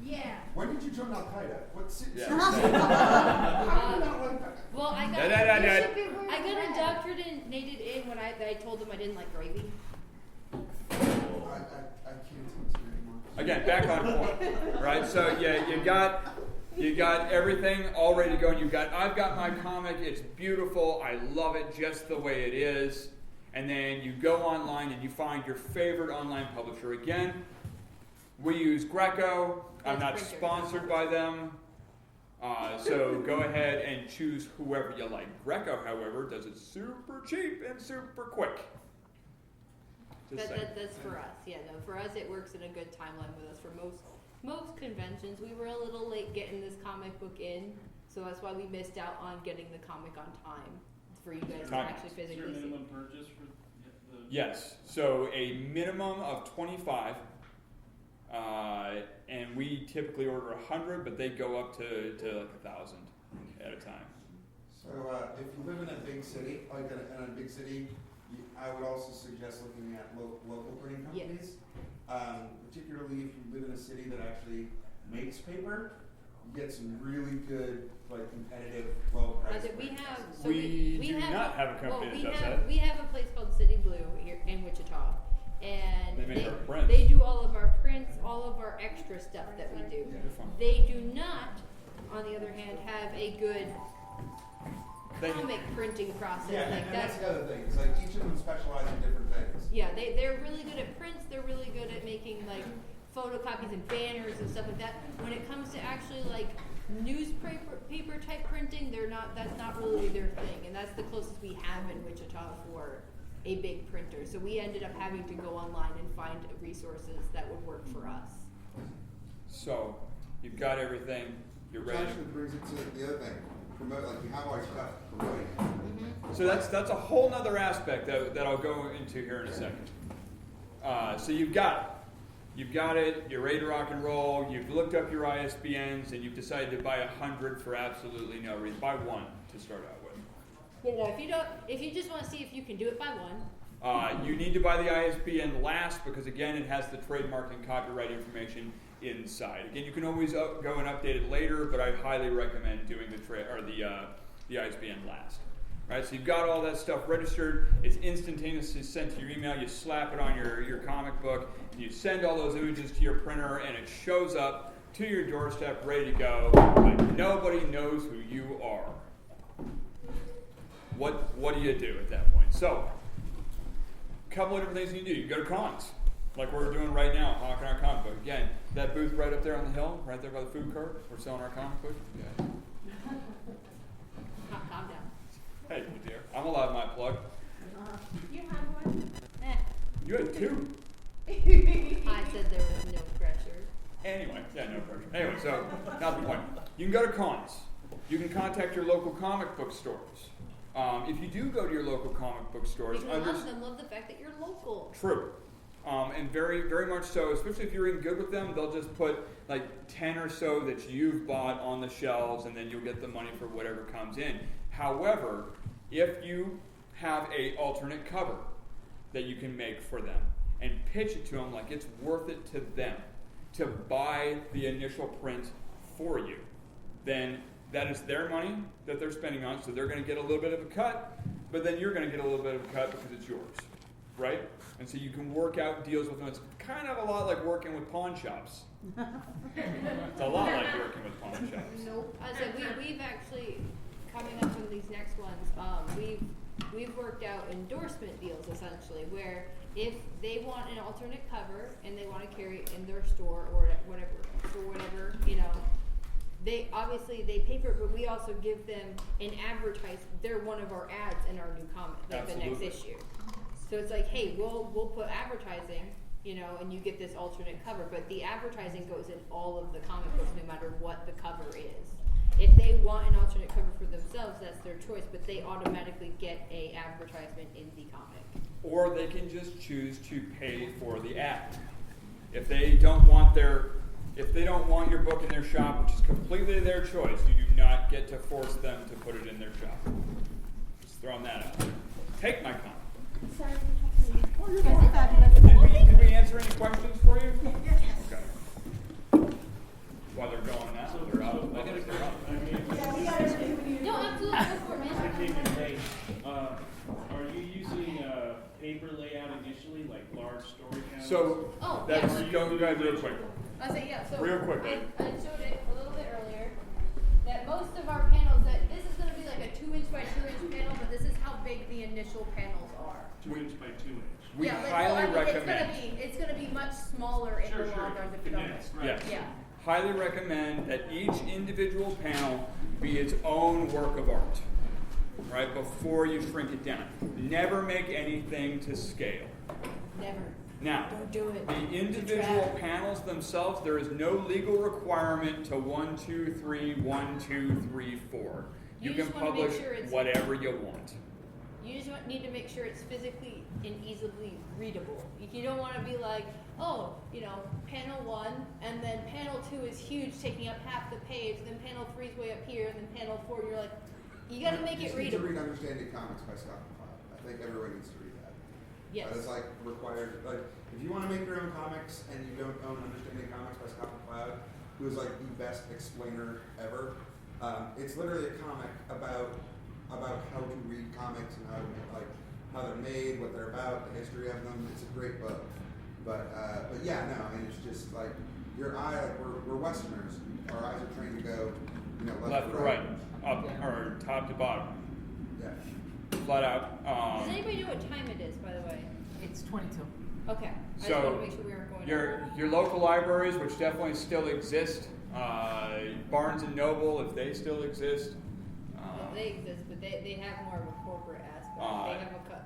Yeah. When did you join Al Qaeda? What's Yeah. How do you not like that? Well, I got indoctrinated in when I told them I didn't like gravy. I can't talk to you anymore. Again, back on point, right? So yeah, you got everything all ready to go. And I've got my comic. It's beautiful. I love it just the way it is. And then you go online and you find your favorite online publisher. Again, we use Greco. I'm not sponsored by them. So go ahead and choose whoever you like. Greco, however, does it super cheap and super quick. That's for us. Yeah, no, for us it works in a good timeline with us. For most conventions, we were a little late getting this comic book in, so that's why we missed out on getting the comic on time for you guys to actually Is there a physically see. minimum purchase for the... Yes. So a minimum of 25. And we typically order 100, but they go up to like 1,000 at a time. So if you live in a big city, like in a big city, I would also suggest looking at local printing companies. Particularly if you live in a city that actually makes paper, you get some really good, like competitive, well-priced. We do not have a company that does that. We have a place called City Blue here in Wichita. And They make our prints. they do all of our prints, all of our extra stuff that we do. They're fun. They do not, on the other hand, have a good comic printing process. Yeah, like and that's that's the other thing. It's like each of them specialize in different things. yeah, they're really good at prints. They're really good at making like photocopies and banners and stuff like that. When it comes to actually like newspaper type printing, that's not really their thing, and that's the closest we have in Wichita for a big printer. So we ended up having to go online and find resources that would work for us. So you've got everything. You're Which ready. actually brings it to the other thing. Promote, like you have all your stuff, promote it. So that's a whole nother aspect that I'll go into here in a second. So you've got it. You're ready to rock and roll. You've looked up your ISBNs and you've decided to buy 100 for absolutely no reason. Buy one to start out with. If you just want to see if you can do it by one. You need to buy the ISBN last because again, it has the trademark and copyright information inside. Again, you can always go and update it later, but I highly recommend doing the ISBN last. All right, so you've got all that stuff registered. It's instantaneously sent to your email. You slap it on your comic book, and you send all those images to your printer, and it shows up to your doorstep, ready to go. But nobody knows who you are. What do you do at that point? So, a couple of different things you can do. You can go to cons, like we're doing right now, hawking our comic book. Again, that booth right up there on the hill, right there by the food court, we're selling our comic book. Yeah. Calm down. Hey, dear, I'm allowed my plug. You had one? You had two. I said there was no pressure. Anyway, yeah, no pressure. Anyway, so, not the point. You can go to cons. You can contact your local comic book stores. If you do go to your local comic book stores, Because a lot of them love the fact that you're local. True. And very, very much so, especially if you're in good with them, they'll just put like 10 or so that you've bought on the shelves and then you'll get the money for whatever comes in. However, if you have a alternate cover that you can make for them and pitch it to them like it's worth it to them to buy the initial print for you, then that is their money that they're spending on, so they're going to get a little bit of a cut, but then you're going to get a little bit of a cut because it's yours, right? And so you can work out deals with them. It's kind of a lot like working with pawn shops. It's a lot like working with pawn shops. Nope. I said we've actually, coming up with these next ones, we've worked out endorsement deals essentially, where if they want an alternate cover and they want to carry it in their store or whatever, they pay for it, but we also give them an advertise. They're one of our ads in our new comic, like the next issue. So it's like, hey, we'll put advertising, you know, and you get this alternate cover, but the advertising goes in all of the comic books, no matter what the cover is. If they want an alternate cover for themselves, that's their choice, but they automatically get a advertisement in the comic. Or they can just choose to pay for the ad. If they don't want your book in their shop, which is completely their choice, you do not get to force them to put it in their shop. Just throwing that out. Take my comment. Sorry. Oh, you're fine. Did we answer any questions for you? Yes. Okay. While they're going now, they're out. I gotta go. Yeah, we gotta do. No, absolutely, go for it, I man. came in late. Are you using paper layout initially, like large story counts? So that's yeah. go guys real quick. I say yeah. So Real quick. I showed it a little bit earlier that most of our panels, that this is going to be like a 2-inch by 2-inch panel, but this is how big the initial panels are. 2-inch by 2-inch. We yeah, highly recommend. It's going to be much smaller in the long run if you don't. Condensed, right. Yes. Yeah. Highly recommend that each individual panel be its own work of art, right? Before you shrink it down. Never make anything to scale. Never. Now, Don't do it. the individual panels themselves, there is no legal requirement to 1, 2, 3, 1, 2, 3, 4. You You can just wanna make publish sure it's- whatever you want. You just need to make sure it's physically and easily readable. You don't want to be like, oh, you know, panel 1, and then panel 2 is huge, taking up half the page, then panel 3 is way up here, and then panel 4, you're like, you got to make it You need to readable. read Understanding Comics by Scott McCloud. I think everyone needs to read that. Yes. That is like required. Like, if you want to make your own comics and you don't own Understanding Comics by Scott McCloud, who is like the best explainer ever, it's literally a comic about how to read comics and how they're made, what they're about, the history of them. It's a great book. But yeah, no, I mean, it's just like your eye. Like we're Westerners. Our eyes are trained to go, you know, Left to right, up or top to bottom, Yeah. flat out. Does anybody know what time it is, by the way? It's 22. Okay. I just So, want to make sure we aren't going over. Your local libraries, which definitely still exist, Barnes and Noble, if they still exist. Well, they exist, but they have more of a corporate aspect.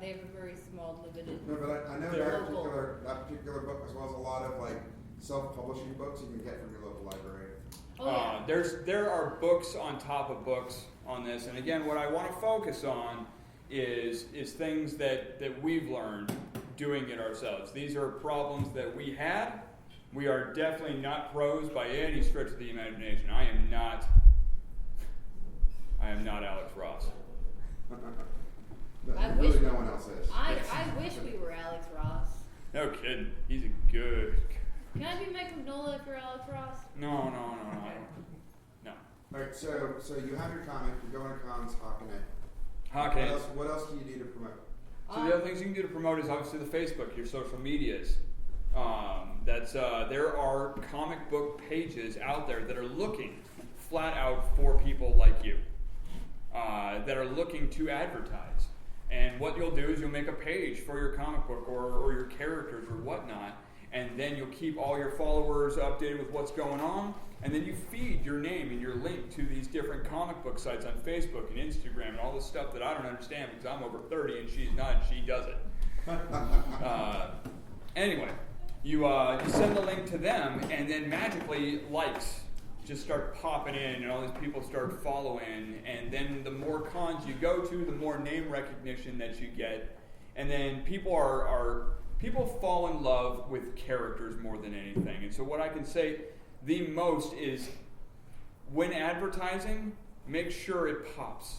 They have a very small, limited. No, but I know They're that particular book, as well as a lot of like self-publishing books you can get from your local library. Oh, yeah. There are books on top of books on this, and again, what I want to focus on is things that we've learned doing it ourselves. These are problems that we had. We are definitely not pros by any stretch of the imagination. I am not Alex Ross. I Really, wish- no one else is. I wish we were Alex Ross. No kidding. He's a good. Can I be Mike Mignola if you're Alex Ross? No. I don't. No. All right, so you have your comic. You're going to cons, hawking it. Okay. What else do you need to promote? So the other things you can do to promote is obviously the Facebook, your social medias. There are comic book pages out there that are looking flat out for people like you, that are looking to advertise. And what you'll do is you'll make a page for your comic book or your characters or whatnot, and then you'll keep all your followers updated with what's going on, and then you feed your name and your link to these different comic book sites on Facebook and Instagram and all this stuff that I don't understand because I'm over 30 and she's not and she does it. Anyway, you send the link to them, and then magically likes just start popping in, and all these people start following, and then the more cons you go to, the more name recognition that you get, and then people fall in love with characters more than anything. And so what I can say the most is, when advertising, make sure it pops.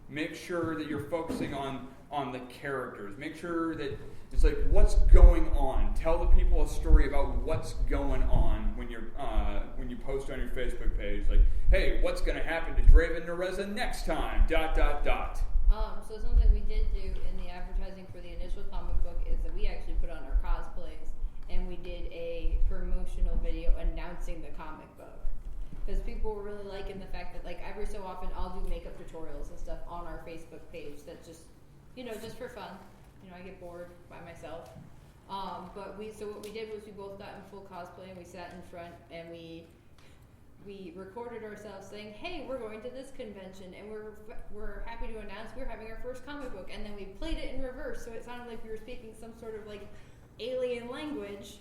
Make sure that you're focusing on the characters. Make sure that it's like, what's going on? Tell the people a story about what's going on when you post on your Facebook page. Like, hey, what's going to happen to Draven Nereza next time? ... So something we did do in the advertising for the initial comic book is that we actually put on our cosplays, and we did a promotional video announcing the comic book. Because people were really liking the fact that, like, every so often I'll do makeup tutorials and stuff on our Facebook page that's just, just for fun. I get bored by myself. So what we did was we both got in full cosplay, and we sat in front, and we we recorded ourselves saying, "Hey, we're going to this convention, and we're happy to announce we're having our first comic book." And then we played it in reverse, so it sounded like we were speaking some sort of like alien language,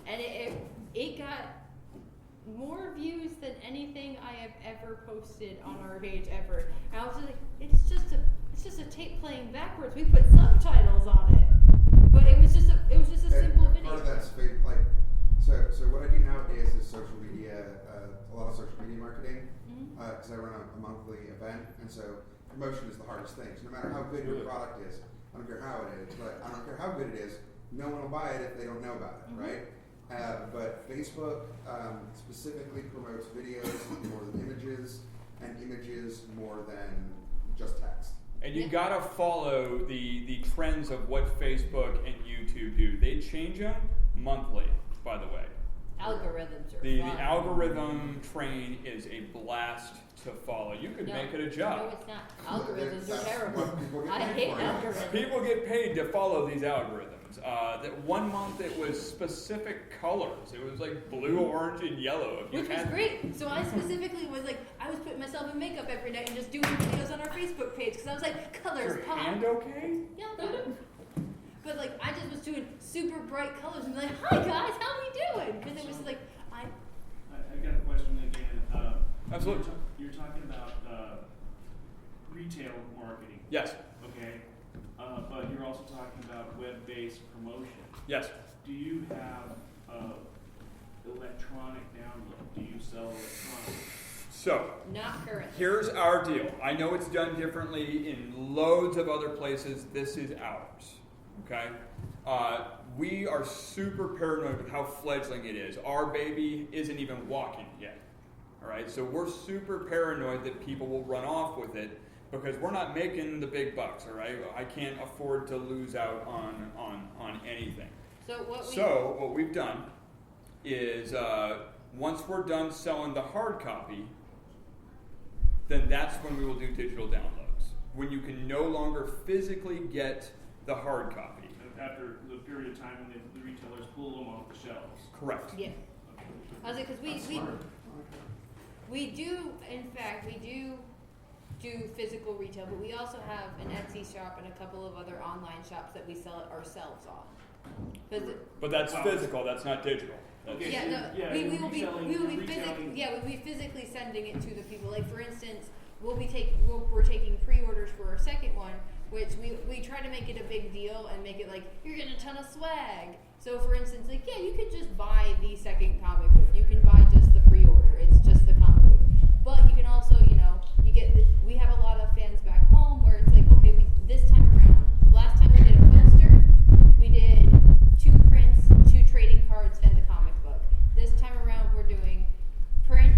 and it got more views than anything I have ever posted on our page ever. And I was like, it's just a tape playing backwards. We put subtitles on it, but it was just a simple video. Part of that's like so what I do nowadays is social media, a lot of social media marketing, because I run a monthly event, and so promotion is the hardest thing. So no matter how good your product is, I don't care how it is, but I don't care how good it is, no one will buy it if they don't know about it, right? But Facebook specifically promotes videos more than images, and images more than just text. And you gotta follow the trends of what Facebook and YouTube do. They change them monthly, by the way. Algorithms are The fun. algorithm train is a blast to follow. You could make it a job. No, it's not. Algorithms are That's terrible. what people get I paid hate for. algorithms. People get paid to follow these algorithms. That 1 month it was specific colors. It was like blue, orange, and yellow. If you Which was had- great. So I specifically was like, I was putting myself in makeup every night and just doing videos on our Facebook page because I was like, Is colors your pop. hand okay? Yeah, but like I just was doing super bright colors and be like, hi guys, how we doing? Because it was like I got a question again. Absolutely. You're talking about retail marketing. Yes. Okay. But you're also talking about web-based promotion. Yes. Do you have electronic download? Do you sell electronic? So, not current. here's our deal. I know it's done differently in loads of other places. This is ours. Okay? We are super paranoid with how fledgling it is. Our baby isn't even walking yet. All right? So we're super paranoid that people will run off with it because we're not making the big bucks. All right? I can't afford to lose out on anything. So what we've done is once we're done selling the hard copy, then that's when we will do digital downloads. When you can no longer physically get the hard copy. After the period of time when the retailers pull them off the shelves. Correct. Yeah. I was like, because we do, in fact, we do physical retail, but we also have an Etsy shop and a couple of other online shops that we sell it ourselves on. But that's physical. That's not digital. That's Okay. We will be physically sending it to the people. Like for instance, we're taking pre-orders for our second one, which we try to make it a big deal and make it like you're getting a ton of swag. So for instance, like you could just buy the second comic book. You can buy just the pre-order. It's just the comic book. But you can also, we have a lot of fans back home where it's like, okay, this time around, last time we did a poster, we did 2 prints, 2 trading cards, and the comic book. This time around, we're doing print,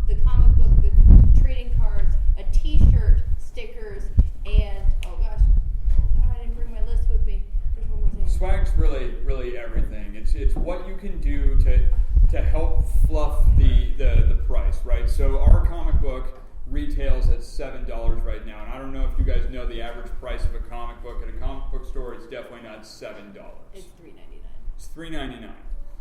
the comic book, the trading cards, a T-shirt, stickers, and I didn't bring my list with me. There's one more thing. Swag's really everything. It's what you can do to help fluff the price, right? So our comic book retails at $7 right now, and I don't know if you guys know the average price of a comic book at a comic book store. It's definitely not $7. It's $3.99. It's $3.99.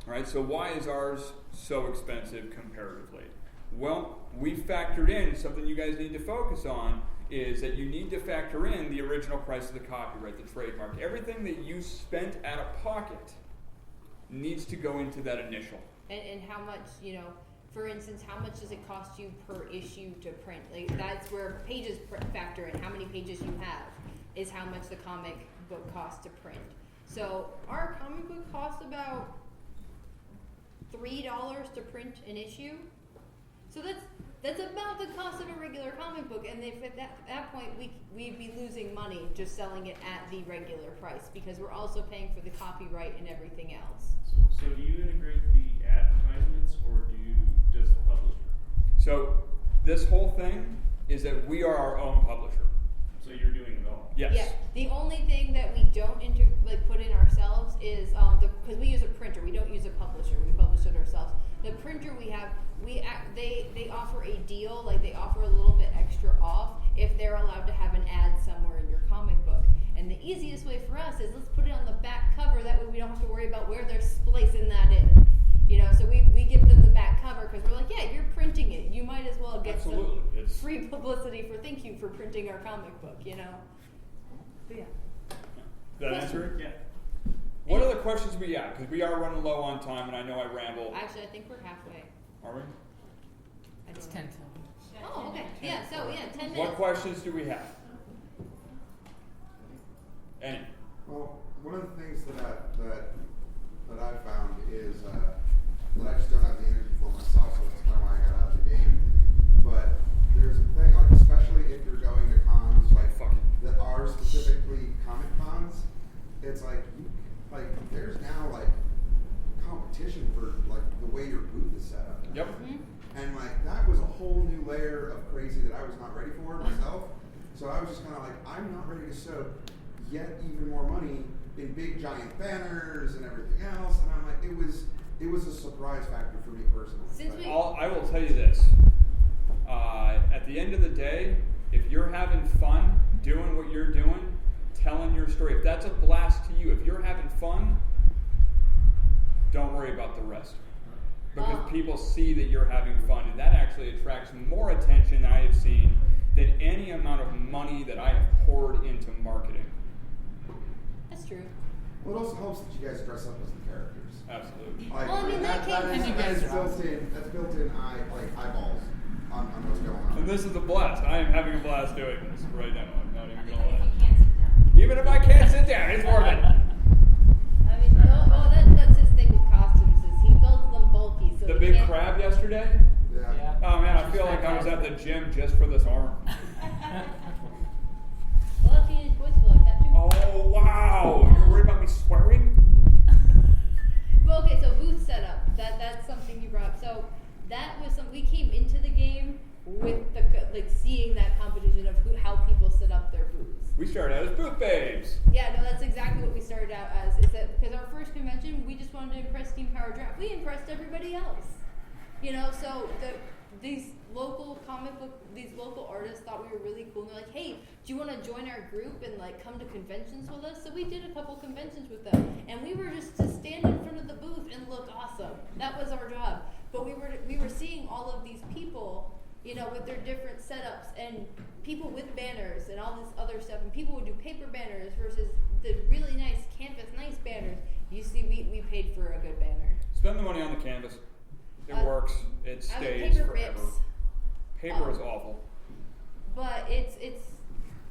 Right? So why is ours so expensive comparatively? Well, we factored in something you guys need to focus on is that you need to factor in the original price of the copyright, the trademark. Everything that you spent out of pocket needs to go into that initial. And how much, for instance, how much does it cost you per issue to print? Like that's where pages factor in. How many pages you have is how much the comic book costs to print. So our comic book costs about $3 to print an issue. So that's about the cost of a regular comic book. And if at that point we'd be losing money just selling it at the regular price because we're also paying for the copyright and everything else. So do you integrate the advertisements or does the publisher? So this whole thing is that we are our own publisher. So you're doing it all? Yes. Yeah. The only thing that we don't put in ourselves is because we use a printer. We don't use a publisher. We publish it ourselves. The printer we have, they offer a deal. Like they offer a little bit extra off if they're allowed to have an ad somewhere in your comic book. And the easiest way for us is let's put it on the back cover. That way we don't have to worry about where they're splicing that in. You know, so we give them the back cover because we're like, yeah, you're printing it. You might as well get Absolutely. some It's- free publicity for thank you for printing our comic book, you know? But yeah. Did that answer it? Yeah. What other questions we got? Because we are running low on time, and I know I ramble. Actually, I think we're halfway. Are we? I It's don't know. 10 till. Oh, okay. Yeah, so yeah, 10 minutes. What questions do we have? Any? Well, one of the things that I found is that I just don't have the energy for myself, so that's kind of why I got out of the game. But there's a thing, like especially if you're going to cons like that are specifically comic cons, it's like there's now like competition for like the way your booth is set up. Yep. And like that was a whole new layer of crazy that I was not ready for myself. So I was just kind of like, I'm not ready to soak yet even more money in big giant banners and everything else. And I'm like, it was a surprise factor for me personally. Since we- I will tell you this. At the end of the day, if you're having fun doing what you're doing, telling your story, if that's a blast to you, if you're having fun, don't worry about the rest. Because people see that you're having fun, and that actually attracts more attention than I have seen than any amount of money that I have poured into marketing. That's true. Well, it also helps that you guys dress up as the characters. Absolutely. Like, Well, I mean, that came is, from- that is built-in. That's built-in eyeballs on what's going on. And this is a blast. I am having a blast doing this right now. I'm not even gonna lie. You can't sit down. Even if I can't sit down, it's worth it. I mean, that's his thing with costumes is he builds them bulky. So The he big can't- crab yesterday. Yeah. Oh man, I feel like I was at the gym just for this arm. A lot of teenage boys feel like that too. Oh wow! You're worried about me swearing? Well, okay, so booth setup. That's something you brought up. So that was something we came into the game with the like seeing that competition of how people set up their booths. We started out as booth babes. Yeah, no, that's exactly what we started out as. Is that because our first convention, we just wanted to impress Team Power Draft. We impressed everybody else. You know, so these local artists thought we were really cool. And they're like, hey, do you want to join our group and like come to conventions with us? So we did a couple conventions with them, and we were just to stand in front of the booth and look awesome. That was our job. But we were seeing all of these people, you know, with their different setups and people with banners and all this other stuff. And people would do paper banners versus the really nice canvas, nice banners. You see, we paid for a good banner. Spend the money on the canvas. It works. It I mean, stays paper forever. rips. Paper is awful. But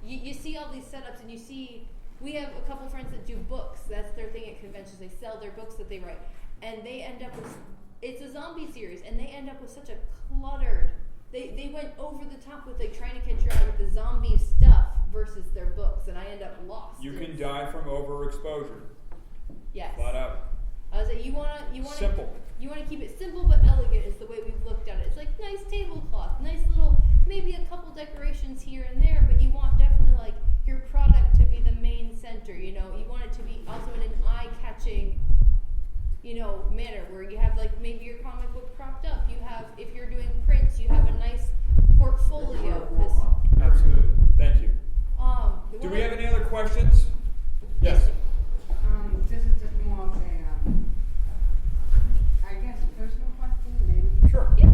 you see all these setups and you see, we have a couple friends that do books. That's their thing at conventions. They sell their books that they write. And they end up with, it's a zombie series, and they end up with such a cluttered, they went over the top with like trying to catch your eye with the zombie stuff versus their books, and I end up lost. You can die from overexposure. Yes. Flat out. I was like, you wanna Simple. You want to keep it simple but elegant is the way we've looked at it. It's like nice tablecloth, nice little, maybe a couple decorations here and there, but you want definitely like your product to be the main center, you know. You want it to be also in an eye-catching, you know, manner where you have like maybe your comic book propped up. You have, if you're doing prints, you have a nice portfolio. Absolutely. Thank you. Do we have any other questions? Yes. This is just more of a, I guess, personal question, maybe. Sure. Yeah.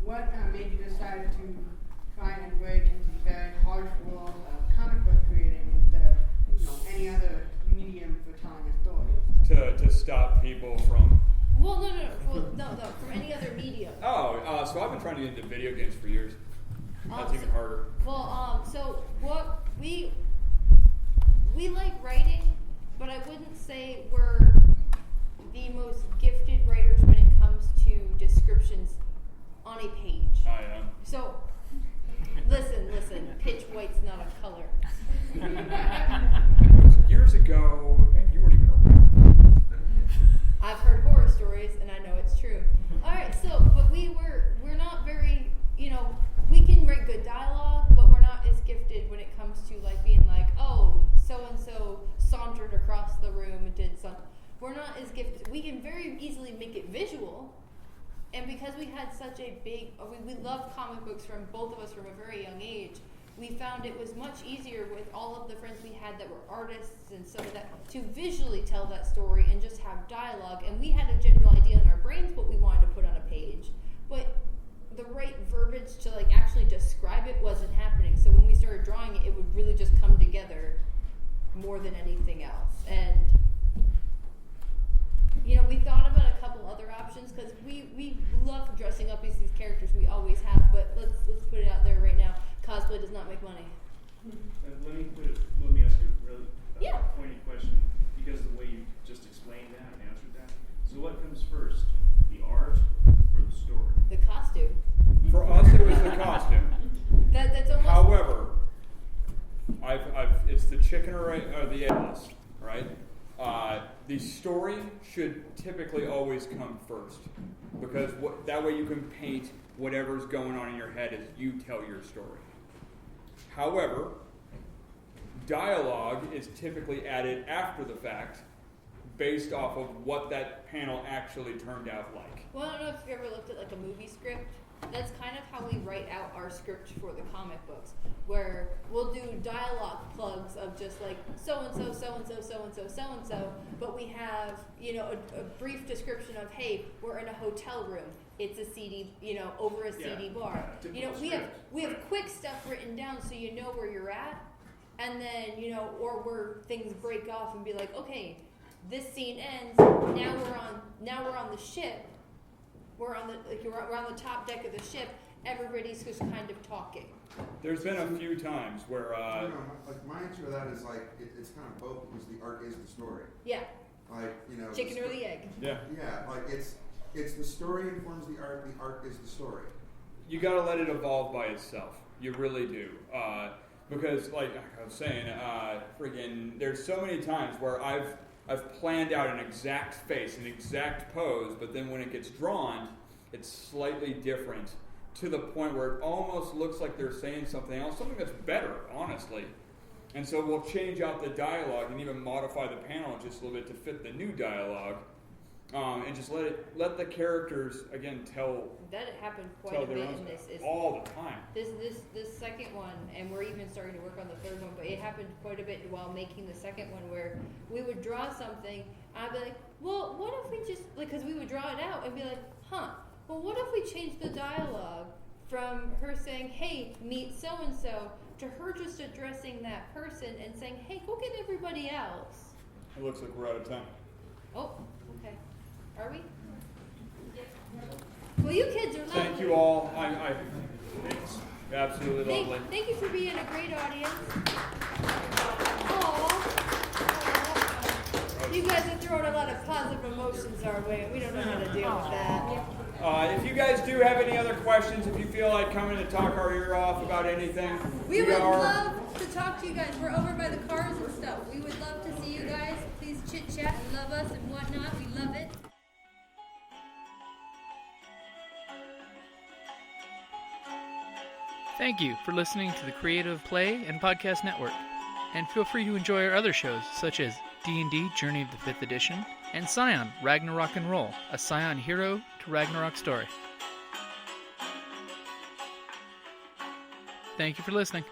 What made you decide to try and break into the very harsh world of comic book creating instead of, you know, any other medium for telling a story? To stop people from. Well, no, from any other medium. So I've been trying to get into video games for years. That's even harder. Well, so what we like writing, but I wouldn't say we're the most gifted writers when it comes to descriptions on a page. I am. So, listen, pitch white's not a color. It was years ago, and you weren't even around. I've heard horror stories, and I know it's true. All right, so, but we're not very, you know, we can write good dialogue, but we're not as gifted when it comes to like being like, oh, so and so sauntered across the room and did something. We're not as gifted. We can very easily make it visual, and because we had such a big, we loved comic books from both of us from a very young age. we found it was much easier with all of the friends we had that were artists and some of that to visually tell that story and just have dialogue. And we had a general idea in our brains what we wanted to put on a page, but the right verbiage to like actually describe it wasn't happening. So when we started drawing it, it would really just come together more than anything else. And you know, we thought about a couple other options because we love dressing up as these characters. We always have, but let's put it out there right now. Cosplay does not make money. Let me ask you a really pointed question, because the way you just explained that and answered that. So what comes first, the art or the story? The costume. For us, it was the costume. That's almost. However, it's the chicken or the eggless, right? The story should typically always come first, because that way you can paint whatever's going on in your head as you tell your story. However, dialogue is typically added after the fact, based off of what that panel actually turned out like. Well, I don't know if you ever looked at like a movie script. That's kind of how we write out our script for the comic books, where we'll do dialogue plugs of just like so-and-so, so-and-so, so-and-so, so-and-so, but we have, you know, a brief description of, hey, we're in a hotel room. It's a CD, you know, over a CD bar. You know, we have quick stuff written down so you know where you're at, and then, you know, or where things break off and be like, okay, this scene ends, now we're on the ship. We're on the top deck of the ship. Everybody's just kind of talking. There's been a few times where like my answer to that is like it's kind of both, because the art is the story. Yeah. Like, you know, chicken or the egg. Yeah. Yeah, like it's the story informs the art is the story. You gotta let it evolve by itself. You really do. Because like I was saying, there's so many times where I've planned out an exact face, an exact pose, but then when it gets drawn, it's slightly different, to the point where it almost looks like they're saying something else, something that's better, honestly. And so we'll change out the dialogue and even modify the panel just a little bit to fit the new dialogue, and just let the characters again tell. That happened quite a bit in this. All the time. This second one, and we're even starting to work on the third one, but it happened quite a bit while making the second one, where we would draw something, and I'd be like, well, what if we just, like, because we would draw it out and be like, well, what if we change the dialogue from her saying, hey, meet so-and-so, to her just addressing that person and saying, hey, go get everybody else. It looks like we're out of time. Oh, okay. Are we? Well, you kids are lovely. Thank you all. It's absolutely lovely. Thank you for being a great audience. Aww. You guys are throwing a lot of positive emotions our way, and we don't know how to deal with that. If you guys do have any other questions, if you feel like coming to talk our ear off about anything, we would love to talk to you guys. We're over by the cars and stuff. We would love to see you guys. Please chit chat and love us and whatnot. We love it. Thank you for listening to the Creative Play and Podcast Network. And feel free to enjoy our other shows, such as D&D Journey of the 5th Edition and Scion Ragnarok and Roll, a Scion hero to Ragnarok story. Thank you for listening.